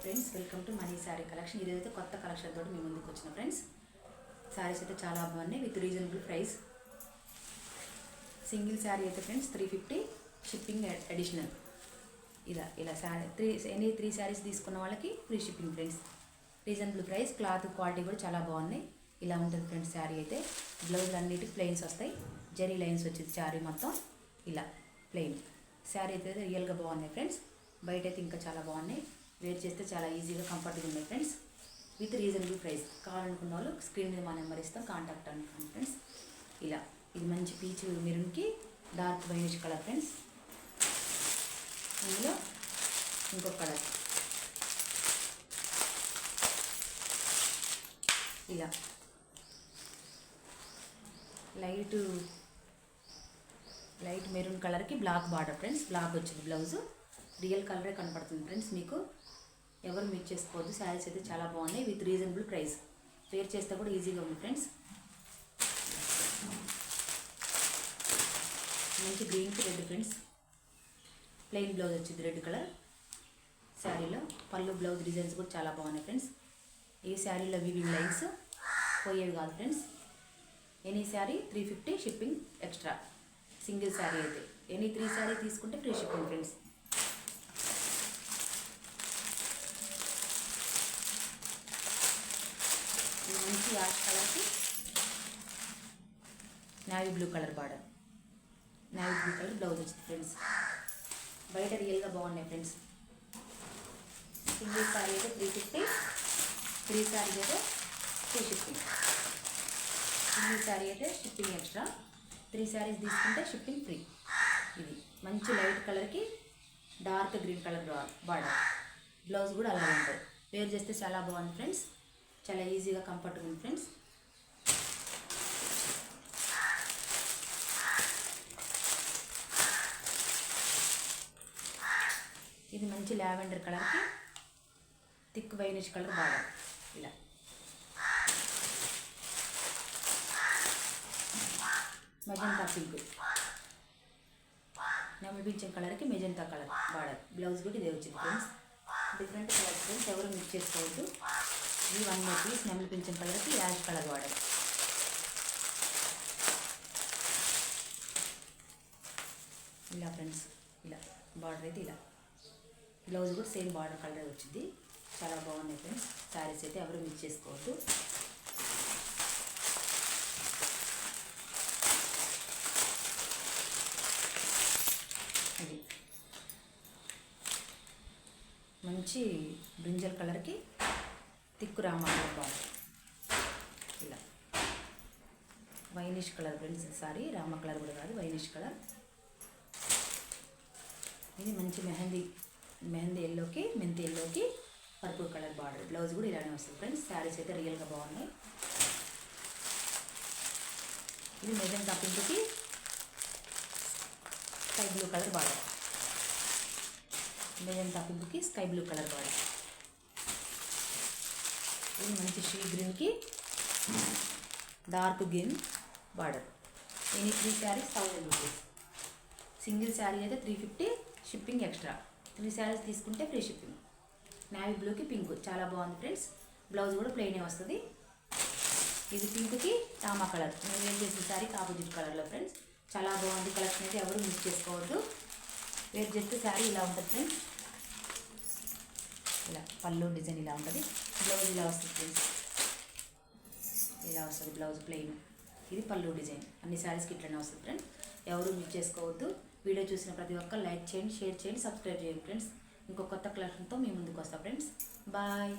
Friends, welcome to money sari collection. ఇదైతే కొత్త collection తోటి మీ ముందుకు వచ్చిన ఫ్రెండ్స్. శారీస్ అయితే చాలా బాగున్నాయి with reasonable price. Single sari అయితే ఫ్రెండ్స్ 350, షిప్పింగ్ అడిషనల్. ఇలా శారీ ఎనీ 3 శారీస్ తీసుకున్న వాళ్ళకి free shipping friends. Reasonable price, cloth quality కూడా చాలా బాగున్నాయి. ఇలా ఉంటుంది ఫ్రెండ్స్ శారీ అయితే. బ్లౌజ్ అన్నిటికి ప్లెయిన్స్ వస్తాయి, జరీ లైన్స్ వచ్చేది శారీ మొత్తం. ఇలా ప్లెయిన్ శారీ అయితే రియల్గా బాగున్నాయి ఫ్రెండ్స్. బయట అయితే ఇంకా చాలా బాగున్నాయి. వేర్ చేస్తే చాలా ఈజీగా కంఫర్ట్గా ఉన్నాయి ఫ్రెండ్స్. With reasonable price. కావాలనుకున్న వాళ్ళు స్క్రీన్ మీద మా నెంబర్ ఇస్తాం, కాంటాక్ట్ అనుకోండి ఫ్రెండ్స్. ఇది మంచి పీచ్ మెరూన్కి డార్క్ వైనిష్ కలర్ ఫ్రెండ్స్. ఇందులో ఇంకొక కలర్ ఇలా లైట్ మెరూన్ కలర్కి బ్లాక్ బార్డర్ ఫ్రెండ్స్. బ్లాక్ వచ్చింది బ్లౌజ్. రియల్ కలరే కనపడుతుంది ఫ్రెండ్స్. మీకు ఎవరు మిస్ చేసుకోవద్దు. శారీస్ అయితే చాలా బాగున్నాయి విత్ రీజనబుల్ ప్రైస్. వేర్ చేస్తే కూడా ఈజీగా ఉంది ఫ్రెండ్స్. మంచి గ్రీన్కి రెడ్ ఫ్రెండ్స్. ప్లెయిన్ బ్లౌజ్ వచ్చింది రెడ్ కలర్ శారీలో. పళ్ళు బ్లౌజ్ డిజైన్స్ కూడా చాలా బాగున్నాయి ఫ్రెండ్స్. ఈ శారీలో వీవింగ్ లైన్స్ పోయేవి కాదు friends. Any sari 350 shipping extra. Single sari అయితే ఎనీ 3 శారీ తీసుకుంటే ఫ్రీ షిప్పింగ్ ఫ్రెండ్స్. మంచి యాష్ కలర్కి navy blue colour border. Navy blue colour blouse వచ్చింది ఫ్రెండ్స్. బయట రియల్గా బాగున్నాయి ఫ్రెండ్స్. సింగిల్ శారీ అయితే 350, 3 శారీ అయితే ఫ్రీ షిప్పింగ్. సింగిల్ శారీ అయితే షిప్పింగ్ ఎక్స్ట్రా, 3 శారీస్ తీసుకుంటే షిప్పింగ్ ఫ్రీ. ఇది మంచి లైట్ కలర్కి dark green colour border. Blouse కూడా అలాగే ఉంటుంది. వేర్ చేస్తే చాలా బాగుంది ఫ్రెండ్స్. చాలా ఈజీగా కంఫర్ట్గా ఉంది ఫ్రెండ్స్. ఇది మంచి లావెండర్ కలర్కి థిక్ వైనిష్ కలర్ బార్డర్. ఇలా మెజంతా పింక్, నెమలి పింఛం కలర్కి మెజంతా కలర్ బార్డర్. బ్లౌజ్ కూడా ఇదే వచ్చింది ఫ్రెండ్స్. డిఫరెంట్ కలర్స్ ఫ్రెండ్స్, ఎవరు మిక్స్ చేసుకోవద్దు. ఈ 1 more పీస్ నెమలి పింఛం కలర్కి యాష్ కలర్ బార్డర్. ఇలా ఫ్రెండ్స్, ఇలా బార్డర్ అయితే ఇలా. బ్లౌజ్ కూడా సేమ్ బార్డర్ కలర్ వచ్చింది. చాలా బాగున్నాయి ఫ్రెండ్స్. శారీస్ అయితే ఎవరు మిక్స్ చేసుకోవద్దు. అది మంచి బ్రింజల్ కలర్కి తిక్కు రామ కలర్ బార్డర్. ఇలా winish colour friends. Sorry Rama colour కూడా కాదు, వైనిష్ కలర్. ఇది మంచి మెహందీ ఎల్లోకి మెంతి ఎల్లోకి పర్పుల్ కలర్ బార్డర్. బ్లౌజ్ కూడా ఇలానే వస్తుంది ఫ్రెండ్స్. శారీస్ అయితే రియల్గా బాగున్నాయి. ఇది మెజంతా పింక్కి sky blue colour border. Magenta పింక్కి స్కై బ్లూ కలర్ బార్డర్. ఇది మంచి షీ గ్రీన్కి dark green border. Any 3 saris 1000 rupees. Single sari అయితే 350, షిప్పింగ్ ఎక్స్ట్రా. 3 శారీస్ తీసుకుంటే ఫ్రీ షిప్పింగ్. నావీ బ్లూకి పింక్ చాలా బాగుంది ఫ్రెండ్స్. బ్లౌజ్ కూడా ప్లెయినే వస్తుంది. ఇది పింక్కి టామా కలర్. నేను వేర్ చేసిన శారీకి ఆపోజిట్ కలర్లో ఫ్రెండ్స్. చాలా బాగుంది కలెక్షన్ అయితే, ఎవరు మిస్ చేసుకోవద్దు. వేర్ చేస్తే శారీ ఇలా ఉంటుంది ఫ్రెండ్స్. ఇలా పళ్ళు డిజైన్ ఇలా ఉంటుంది. బ్లౌజ్ ఇలా వస్తుంది ఫ్రెండ్స్. ఇలా వస్తుంది బ్లౌజ్ ప్లెయిన్. ఇది పళ్ళు డిజైన్. అన్ని శారీస్కి ఇట్లనే వస్తుంది ఫ్రెండ్స్. ఎవరు మిస్ చేసుకోవద్దు. వీడియో చూసిన ప్రతి ఒక్కరు లైక్ చేయండి, షేర్ చేయండి, సబ్స్క్రైబ్ చేయండి ఫ్రెండ్స్. ఇంకో కొత్త కలెక్షన్తో మీ ముందుకు వస్తాం ఫ్రెండ్స్. బాయ్.